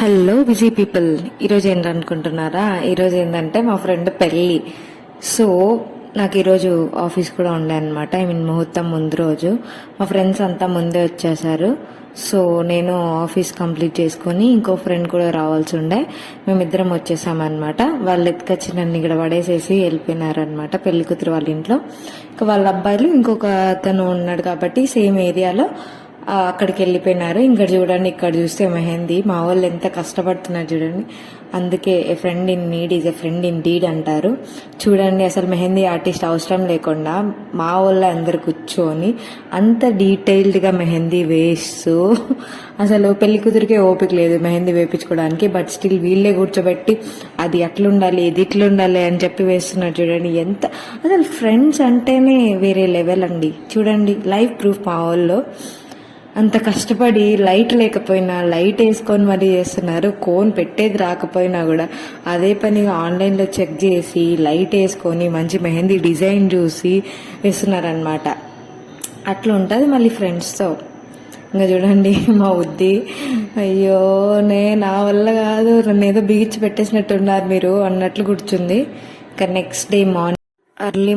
Hello busy people. ఈరోజు ఏంటనుకుంటున్నారా? ఈరోజు ఏంటంటే మా ఫ్రెండ్ పెళ్ళి. సో నాకు ఈరోజు ఆఫీస్ కూడా ఉండే అనమాట. ముహూర్తం ముందు రోజు మా ఫ్రెండ్స్ అంతా ముందే వచ్చేసారు. సో నేను ఆఫీస్ కంప్లీట్ చేసుకొని ఇంకో ఫ్రెండ్ కూడా రావాల్సి ఉండే. మేమిద్దరం వచ్చేసామన్నమాట. వాళ్ళు ఎత్తుకొచ్చి నన్ను ఇక్కడ పడేసేసి వెళ్ళిపోయినారనమాట పెళ్లి కూతురు వాళ్ళ ఇంట్లో. ఇంకా వాళ్ళ అబ్బాయిలు ఇంకొక అతను ఉన్నాడు కాబట్టి సేమ్ ఏరియాలో అక్కడికి వెళ్ళిపోయినారు. ఇంకా చూడండి, ఇక్కడ చూస్తే మెహందీ మా వాళ్ళు ఎంత కష్టపడుతున్నారు చూడండి. అందుకే a friend in need is a friend in deed అంటారు. చూడండి, అసలు మెహందీ ఆర్టిస్ట్ అవసరం లేకుండా మా వాళ్ళ అందరు కూర్చొని అంత డీటెయిల్డ్గా మెహందీ వేస్తూ, అసలు పెళ్లి కూతురికే ఓపిక లేదు మెహందీ వేయించుకోవడానికి. బట్ స్టిల్ వీళ్ళే కూర్చోబెట్టి అది అట్లుండాలి ఇది ఇట్లుండాలి అని చెప్పి వేస్తున్నారు చూడండి. ఎంత అసలు ఫ్రెండ్స్ అంటేనే వేరే లెవెల్ అండి. చూడండి, లైవ్ ప్రూఫ్ మా వాళ్ళు అంత కష్టపడి లైట్ లేకపోయినా లైట్ వేసుకొని మరీ చేస్తున్నారు. కోన్ పెట్టేది రాకపోయినా కూడా అదే పనిగా ఆన్లైన్లో చెక్ చేసి లైట్ వేసుకొని మంచి మెహందీ డిజైన్ చూసి వేస్తున్నారనమాట. అట్లా ఉంటుంది మళ్ళీ ఫ్రెండ్స్తో. ఇంకా చూడండి మా ఉద్ది, అయ్యో నా వల్ల కాదు, నన్ను ఏదో బిగించి పెట్టేసినట్టున్నారు మీరు అన్నట్లు కూర్చుంది. ఇంకా నెక్స్ట్ డే ఎర్లీ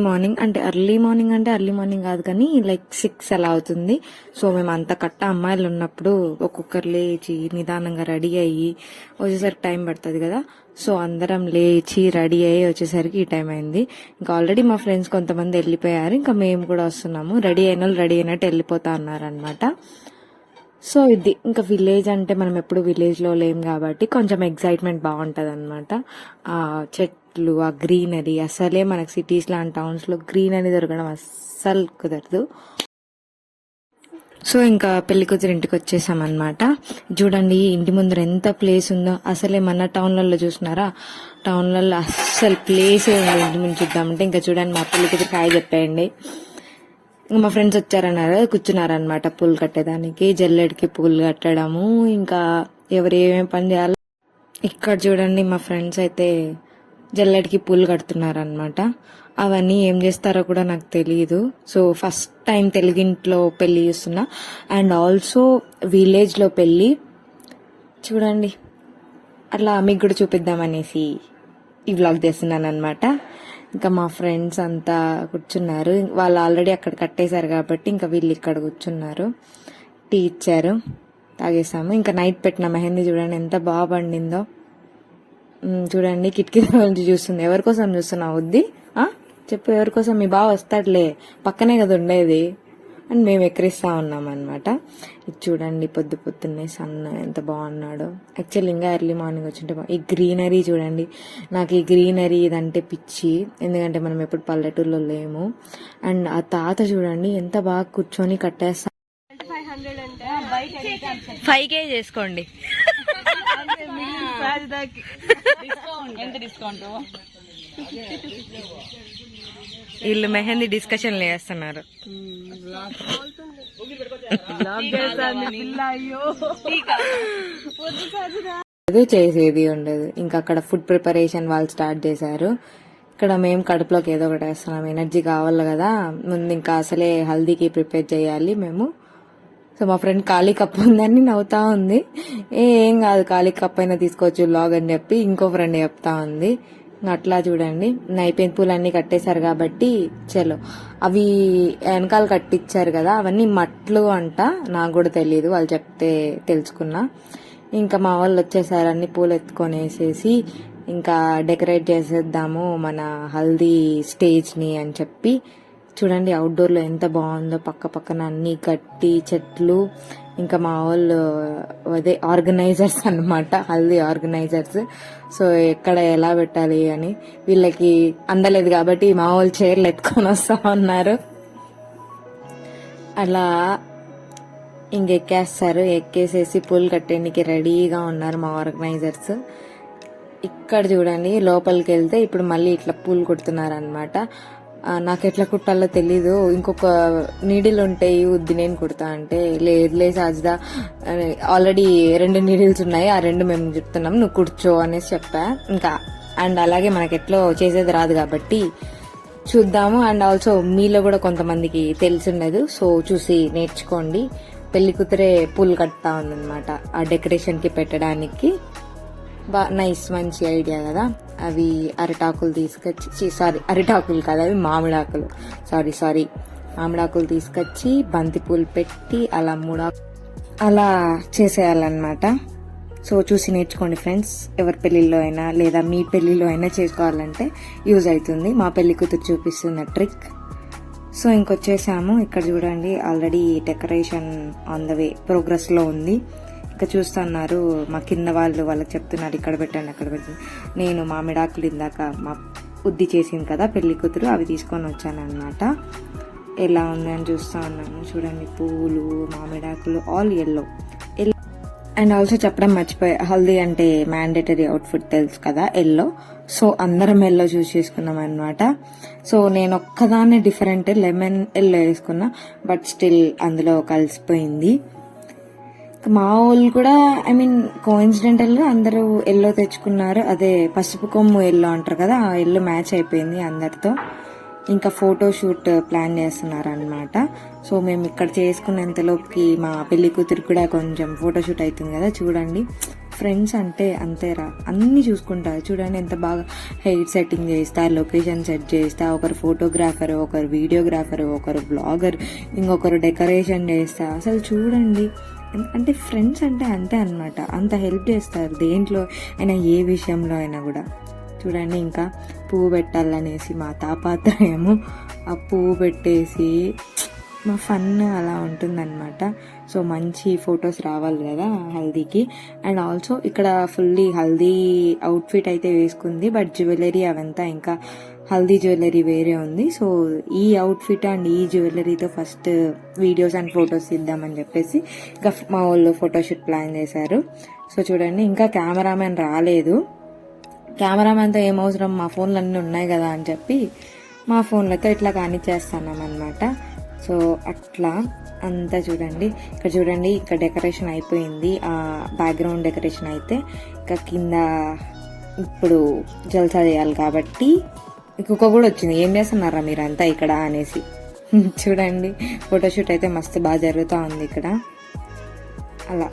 మార్నింగ్ కాదు కానీ లైక్ 6 అలా అవుతుంది. సో మేము అంత కట్ట అమ్మాయిలు ఉన్నప్పుడు ఒక్కొక్కరు లేచి నిదానంగా రెడీ అయ్యి వచ్చేసరికి టైం పడుతుంది కదా. సో అందరం లేచి రెడీ అయ్యి వచ్చేసరికి ఈ టైం అయింది. ఇంకా ఆల్రెడీ మా ఫ్రెండ్స్ కొంతమంది వెళ్ళిపోయారు. ఇంకా మేము కూడా వస్తున్నాము. రెడీ అయినట్టు వెళ్ళిపోతా అన్నారనమాట. సో ఇది ఇంకా విలేజ్ అంటే మనం ఎప్పుడు విలేజ్లో లేం కాబట్టి కొంచెం ఎగ్జైట్మెంట్ బాగుంటుంది అనమాట. ఆ చెట్లు, ఆ గ్రీనరీ, అసలే మనకు సిటీస్ లాంటి టౌన్స్లో గ్రీనరీ దొరకడం అస్సలు కుదరదు. సో ఇంకా పెళ్లి కూతురు ఇంటికి వచ్చేసామన్నమాట. చూడండి ఇంటి ముందర ఎంత ప్లేస్ ఉందో. అసలే మన టౌన్లలో చూసినారా, టౌన్లలో అస్సలు ప్లేసే ఉంది ఇంటి ముందు చూద్దామంటే. ఇంకా చూడండి మా పెళ్లి కూతురికి హాయ్ చెప్పేయండి. మా ఫ్రెండ్స్ వచ్చారన్నారు, కూర్చున్నారనమాట పూలు కట్టేదానికి. జల్లెడికి పూలు కట్టడము, ఇంకా ఎవరు ఏమేమి పని చేయాలి. ఇక్కడ చూడండి మా ఫ్రెండ్స్ అయితే జల్లెడికి పూలు కడుతున్నారనమాట. అవన్నీ ఏం చేస్తారో కూడా నాకు తెలియదు. సో ఫస్ట్ టైం తెలుగింట్లో పెళ్లి చూస్తున్నా, అండ్ ఆల్సో విలేజ్లో పెళ్లి. చూడండి, అట్లా మీకు కూడా చూపిద్దామనేసి ఈ వ్లాగ్ చేస్తున్నాను అనమాట. ఇంకా మా ఫ్రెండ్స్ అంతా కూర్చున్నారు. వాళ్ళు ఆల్రెడీ అక్కడ కట్టేశారు కాబట్టి ఇంకా వీళ్ళు ఇక్కడ కూర్చున్నారు. టీ ఇచ్చారు, తాగేసాము. ఇంకా నైట్ పెట్టిన మెహందీ చూడండి ఎంత బాగా పండిందో. చూడండి కిటికీ నుంచి చూస్తుంది. ఎవరికోసం చూస్తున్నావు వద్ది? చెప్పు, ఎవరికోసం? మీ బావ వస్తాడులే, పక్కనే కదా ఉండేది అని మేము ఎక్కిరిస్తా ఉన్నాం అనమాట. ఇది చూడండి పొద్దున్నే సన్ ఎంత బాగున్నాడో. యాక్చువల్లీ ఇంకా ఎర్లీ మార్నింగ్ వచ్చింటే ఈ గ్రీనరీ చూడండి. నాకు ఈ గ్రీనరీ ఇదంటే పిచ్చి, ఎందుకంటే మనం ఎప్పుడు పల్లెటూరులో లేము. అండ్ ఆ తాత చూడండి ఎంత బాగా కూర్చొని కట్టేస్తా. 5K చేసుకోండి. వీళ్ళు మెహందీ డిస్కషన్లు చేస్తున్నారు. చేసేది ఉండదు. ఇంకా అక్కడ ఫుడ్ ప్రిపరేషన్ వాళ్ళు స్టార్ట్ చేశారు. ఇక్కడ మేము కడుపులోకి ఏదో ఒకటి వేస్తున్నాం, ఎనర్జీ కావాలి కదా. ముందు ఇంకా అసలే హల్దీకి ప్రిపేర్ చేయాలి మేము. సో మా ఫ్రెండ్ ఖాళీ కప్ ఉందని నవ్వుతా ఉంది. ఏం కాదు, ఖాళీ కప్ అయినా తీసుకోవచ్చు లాగ్ అని చెప్పి ఇంకో ఫ్రెండ్ చెప్తా ఉంది. అట్లా చూడండి అయిపోయిన పూలు అన్ని కట్టేశారు కాబట్టి చలో. అవి వెనకాల కట్టించారు కదా, అవన్నీ మట్లు అంట. నాకు కూడా తెలియదు, వాళ్ళు చెప్తే తెలుసుకున్నా. ఇంకా మా వాళ్ళు వచ్చేసారు, అన్ని పూలు ఎత్తుకొని వేసేసి ఇంకా డెకరేట్ చేసేద్దాము మన హల్దీ స్టేజ్ ని అని చెప్పి. చూడండి అవుట్డోర్ లో ఎంత బాగుందో, పక్క పక్కన అన్ని గట్టి చెట్లు. ఇంకా మా వాళ్ళు అదే ఆర్గనైజర్స్ అనమాట, హల్దీ ఆర్గనైజర్స్. సో ఎక్కడ ఎలా పెట్టాలి అని వీళ్ళకి అందలేదు కాబట్టి మా వాళ్ళు చైర్లు ఎత్తుకొని వస్తా ఉన్నారు. అలా ఇంకెక్కేస్తారు. ఎక్కేసేసి పూలు కట్టేందుకు రెడీగా ఉన్నారు మా ఆర్గనైజర్స్. ఇక్కడ చూడండి లోపలికి వెళ్తే ఇప్పుడు మళ్ళీ ఇట్లా పూలు కుడుతున్నారు అనమాట. నాకు ఎట్లా కుట్టాలో తెలీదు. ఇంకొక నీడిల్ ఉంటాయి, ఉద్ది నేను కుడతా అంటే లేదులే సాజిదా, ఆల్రెడీ 2 నీడిల్స్ ఉన్నాయి, ఆ 2 మేము చెప్తున్నాం, నువ్వు కూర్చో అనేసి చెప్పా. ఇంకా అండ్ అలాగే మనకి ఎట్లో చేసేది రాదు కాబట్టి చూద్దాము. అండ్ ఆల్సో మీలో కూడా కొంతమందికి తెలిసిండదు, సో చూసి నేర్చుకోండి. పెళ్లి కూతురే పూలు కడతా ఉందన్నమాట ఆ డెకరేషన్ కి పెట్టడానికి. నైస్, మంచి ఐడియా కదా. అవి అరిటాకులు తీసుకొచ్చి, అరిటాకులు కాదు, అవి మామిడాకులు, మామిడాకులు తీసుకొచ్చి బంతిపూలు పెట్టి అలా అలా చేసేయాలన్నమాట. సో చూసి నేర్చుకోండి ఫ్రెండ్స్, ఎవరి పెళ్ళిళ్ళలో అయినా లేదా మీ పెళ్ళిలో అయినా చేసుకోవాలంటే యూజ్ అవుతుంది. మా పెళ్లి కూతురు చూపిస్తున్న ట్రిక్. సో ఇంకొచ్చేసాము, ఇక్కడ చూడండి already decoration on the way, ప్రోగ్రెస్లో ఉంది. ఇంకా చూస్తున్నారు మా కింద వాళ్ళకి చెప్తున్నారు ఇక్కడ పెట్టండి అక్కడ పెట్టండి. నేను మామిడాకులు ఇందాక మా ఉద్ది చేసింది కదా పెళ్లి కూతురు, అవి తీసుకొని వచ్చాను అనమాట. ఎలా ఉందని చూస్తూ ఉన్నాను, చూడండి పూలు, మామిడాకులు, ఆల్ ఎల్లో. అండ్ ఆల్సో చెప్పడం మర్చిపోయా, హల్దీ అంటే మ్యాండేటరీ అవుట్ఫిట్ తెలుసు కదా, ఎల్లో. సో అందరం ఎల్లో చూస్ చేసుకున్నాం అనమాట. సో నేను ఒక్కదాన్ని డిఫరెంట్ లెమన్ ఎల్లో వేసుకున్నా, బట్ స్టిల్ అందులో కలిసిపోయింది. మా వాళ్ళు కూడా కోఇన్సిడెంటల్ గా అందరూ ఎల్లో తెచ్చుకున్నారు. అదే పసుపు కొమ్ము ఎల్లో అంటారు కదా, ఆ ఎల్లో మ్యాచ్ అయిపోయింది అందరితో. ఇంకా ఫోటోషూట్ ప్లాన్ చేస్తున్నారు అనమాట. సో మేము ఇక్కడ చేసుకునేంతలోపుకి మా పెళ్లి కూతురు కూడా కొంచెం ఫోటోషూట్ అవుతుంది కదా. చూడండి ఫ్రెండ్స్ అంటే అంతేరా, అన్ని చూసుకుంటారు. చూడండి ఎంత బాగా హెయిర్ సెట్టింగ్ చేస్తా, లొకేషన్ సెట్ చేస్తా, ఒకరు ఫోటోగ్రాఫర్, ఒకరు వీడియోగ్రాఫర్, ఒకరు బ్లాగర్, ఇంకొకరు డెకరేషన్ చేస్తా. అసలు చూడండి, అంటే ఫ్రెండ్స్ అంటే అంతే అనమాట, అంత హెల్ప్ చేస్తారు దేంట్లో అయినా, ఏ విషయంలో అయినా కూడా. చూడండి ఇంకా పువ్వు పెట్టాలనేసి మా తాపత్రయము, ఆ పువ్వు పెట్టేసి మా ఫన్ అలా ఉంటుందన్నమాట. సో మంచి ఫొటోస్ రావాలి కదా హల్దీకి. అండ్ ఆల్సో ఇక్కడ ఫుల్లీ హల్దీ అవుట్ఫిట్ అయితే వేసుకుంది, బట్ జ్యువెలరీ అవంతా ఇంకా హల్దీ జ్యువెలరీ వేరే ఉంది. సో ఈ అవుట్ఫిట్ అండ్ ఈ జ్యువెలరీతో ఫస్ట్ వీడియోస్ అండ్ ఫొటోస్ ఇద్దామని చెప్పేసి ఇంకా మా వాళ్ళు ఫోటోషూట్ ప్లాన్ చేశారు. సో చూడండి ఇంకా కెమెరామెన్ రాలేదు. కెమెరామెన్తో ఏం అవసరం, మా ఫోన్లు అన్నీ ఉన్నాయి కదా అని చెప్పి మా ఫోన్లతో ఇట్లా కానిచ్చేస్తున్నాం అనమాట. సో అట్లా అంతా చూడండి, ఇక్కడ చూడండి, ఇక్కడ డెకరేషన్ అయిపోయింది. ఆ బ్యాక్గ్రౌండ్ డెకరేషన్ అయితే ఇంకా కింద ఇప్పుడు జల్సా చేయాలి కాబట్టి కుక్క కూడా వచ్చింది. ఏం చేస్తున్నారా మీరంతా ఇక్కడ అనేసి. చూడండి ఫోటోషూట్ అయితే మస్తు బాగా జరుగుతూ ఉంది ఇక్కడ. అలా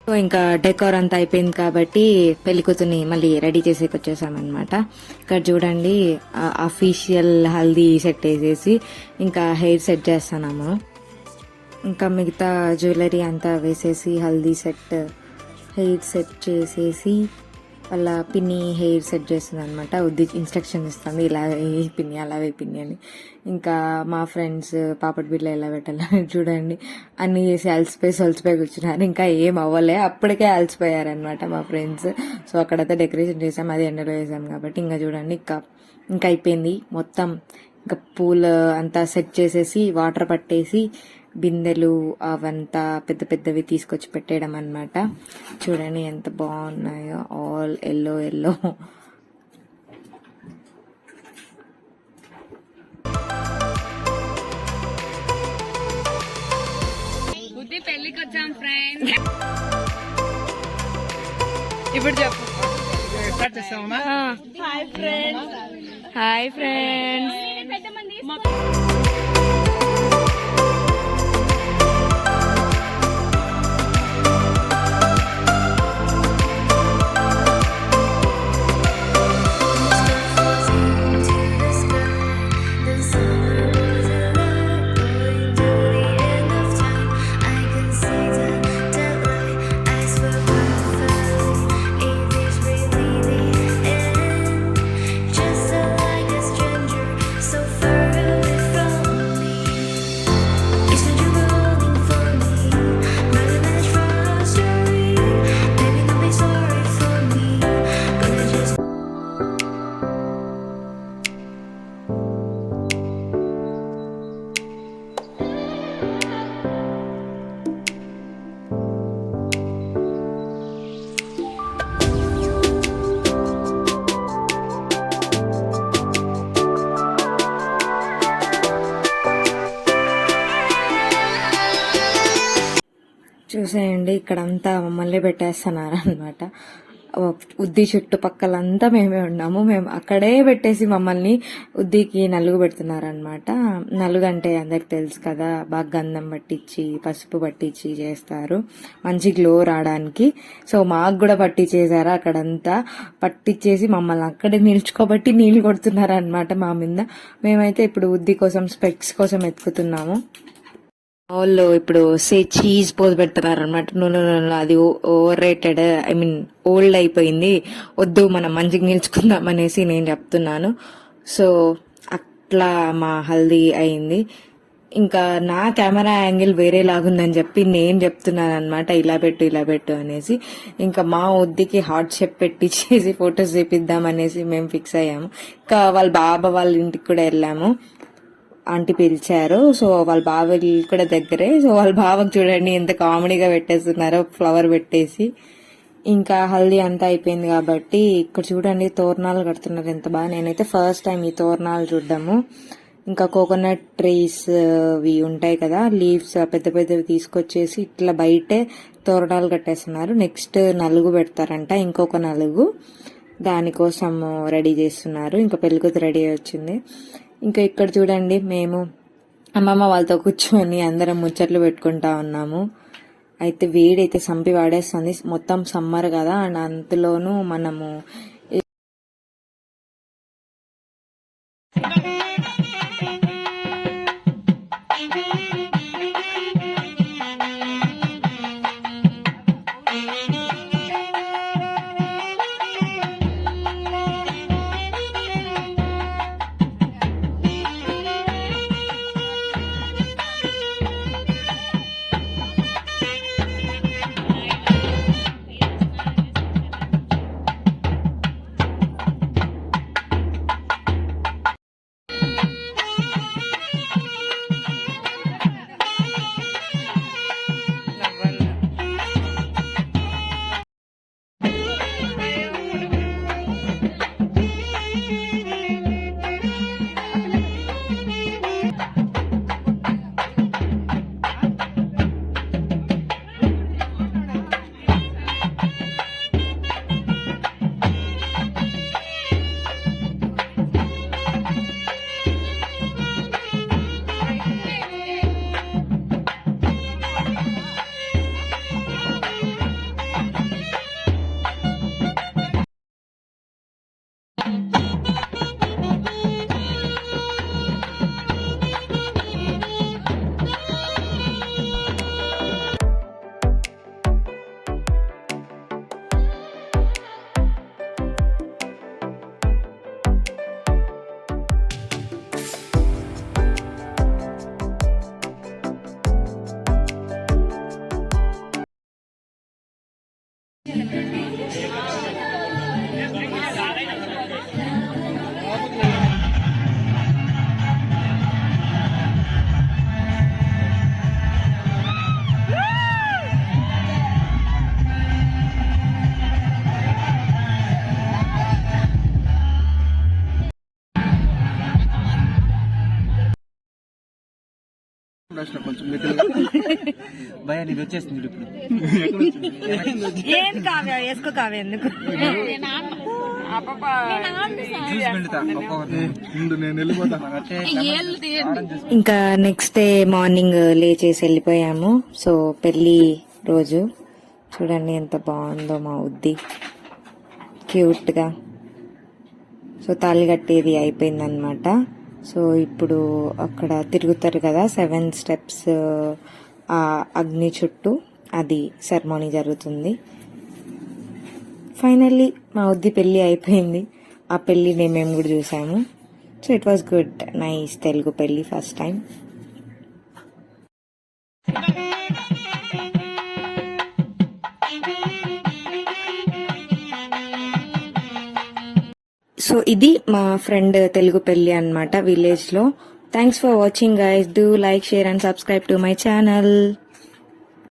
సో ఇంకా డెకోర్ అంతా అయిపోయింది కాబట్టి పెళ్లి కూతుర్ని మళ్ళీ రెడీ చేసేకి వచ్చేసామన్నమాట. ఇక్కడ చూడండి అఫీషియల్ హల్దీ సెట్ వేసేసి ఇంకా హెయిర్ సెట్ చేస్తున్నాము. ఇంకా మిగతా జ్యువెలరీ అంతా వేసేసి హల్దీ సెట్ హెయిర్ సెట్ చేసేసి వాళ్ళ పిన్ని హెయిర్ సెట్ చేస్తుంది అనమాట. ఇన్స్ట్రక్షన్ ఇస్తుంది, ఇలా ఏ పిన్ని అలా వే పిన్ని అని. ఇంకా మా ఫ్రెండ్స్ పాపడి బిడ్డ ఎలా పెట్టాలని చూడండి అన్నీ చేసి అలసిపోయి కూర్చున్నారు. ఇంకా ఏం అవ్వలే, అప్పటికే అలసిపోయారనమాట మా ఫ్రెండ్స్. సో అక్కడైతే డెకరేషన్ చేసాం, అది ఎండలో వేసాం కాబట్టి. ఇంకా చూడండి ఇంకా అయిపోయింది మొత్తం. ఇంకా పూలు అంతా సెట్ చేసేసి వాటర్ పట్టేసి బిందెలు అవంతా పెద్ద పెద్దవి తీసుకొచ్చి పెట్టేయడం అన్నమాట. చూడండి ఎంత బాగున్నాయో, ఆల్ ఎల్లో ఎల్లో. పెళ్లికి వచ్చాం ఫ్రెండ్స్. ఇప్పుడు చెప్పు. Hi friends. Hi friends. చూసేయండి ఇక్కడంతా మమ్మల్ని పెట్టేస్తున్నారు అనమాట. ఉద్ది చుట్టుపక్కలంతా మేమే ఉన్నాము. మేము అక్కడే పెట్టేసి మమ్మల్ని ఉద్దికి నలుగు పెడుతున్నారు అనమాట. నలుగు అంటే అందరికి తెలుసు కదా, బాగా గంధం పట్టించి పసుపు పట్టించి చేస్తారు మంచి గ్లో రావడానికి. సో మాకు కూడా పట్టించేసారు, అక్కడంతా పట్టించేసి మమ్మల్ని అక్కడే నిల్చుకోబట్టి నీళ్లు కొడుతున్నారు అనమాట మా మీద. మేమైతే ఇప్పుడు ఉద్ది కోసం స్పెక్స్ కోసం ఎత్తుకుతున్నాము. వాళ్ళు ఇప్పుడు చీజ్ పోసి పెడుతున్నారు అనమాట. నూనె అది over rated, I mean old అయిపోయింది, వద్దు మనం మంచిగా నిల్చుకుందాం అనేసి నేను చెప్తున్నాను. సో అట్లా మా హల్దీ అయింది. ఇంకా నా కెమెరా యాంగిల్ వేరే లాగుందని చెప్పి నేను చెప్తున్నాను అనమాట, ఇలా పెట్టు అనేసి. ఇంకా మా వద్దికి హార్ట్ షేప్ పెట్టించేసి ఫొటోస్ తీపిద్దాం అనేసి మేము ఫిక్స్ అయ్యాము. ఇంకా వాళ్ళ బాబా వాళ్ళ ఇంటికి కూడా వెళ్ళాము, ఆంటీ పిలిచారు. సో వాళ్ళ బావ కూడా దగ్గరే. సో వాళ్ళ బావకు చూడండి ఎంత కామెడీగా పెట్టేస్తున్నారో, ఫ్లవర్ పెట్టేసి. ఇంకా హల్దీ అంతా అయిపోయింది కాబట్టి ఇక్కడ చూడండి తోరణాలు కడుతున్నారు ఎంత బాగా. నేనైతే ఫస్ట్ టైం ఈ తోరణాలు చూడ్డము. ఇంకా కోకోనట్ ట్రీస్ ఇవి ఉంటాయి కదా, లీవ్స్ పెద్ద పెద్దవి తీసుకొచ్చేసి ఇట్లా బయటే తోరణాలు కట్టేస్తున్నారు. నెక్స్ట్ నలుగు పెడతారంట, ఇంకొక నలుగు, దానికోసం రెడీ చేస్తున్నారు. ఇంకా పెళ్ళికూతురు రెడీ వచ్చింది. ఇంకా ఇక్కడ చూడండి మేము అమ్మమ్మ వాళ్ళతో కూర్చొని అందరం ముచ్చట్లు పెట్టుకుంటా ఉన్నాము. అయితే వేడైతే సంపి వాడేస్తుంది, మొత్తం సమ్మర్ కదా, అండ్ అంతలోనూ మనము కొంచెం భయ నీది వచ్చేస్తుంది ఇప్పుడు ఏం కావ్య వేసుకో కావ్య ఎందుకు జ్యూస్ పిండుతా నేను వెళ్ళిపోతా ఇంకా నెక్స్ట్ డే మార్నింగ్ లేచేసి వెళ్ళిపోయాము. సో పెళ్లి రోజు చూడండి ఎంత బాగుందో మా ఉద్ది, క్యూట్ గా. సో తాళి కట్టేది అయిపోయిందనమాట. సో ఇప్పుడు అక్కడ తిరుగుతారు కదా 7 steps ఆ అగ్ని చుట్టూ, అది సెరమోనీ జరుగుతుంది. ఫైనల్లీ మా ఉద్ది పెళ్లి అయిపోయింది. ఆ పెళ్లిని మేము కూడా చూసాము. So it was good, nice Telugu పెళ్లి ఫస్ట్ టైం. సో ఇది మా ఫ్రెండ్ తెలుగు పెళ్లి అన్నమాట విలేజ్ లో. Thanks for watching guys. Do like, share and subscribe to my channel.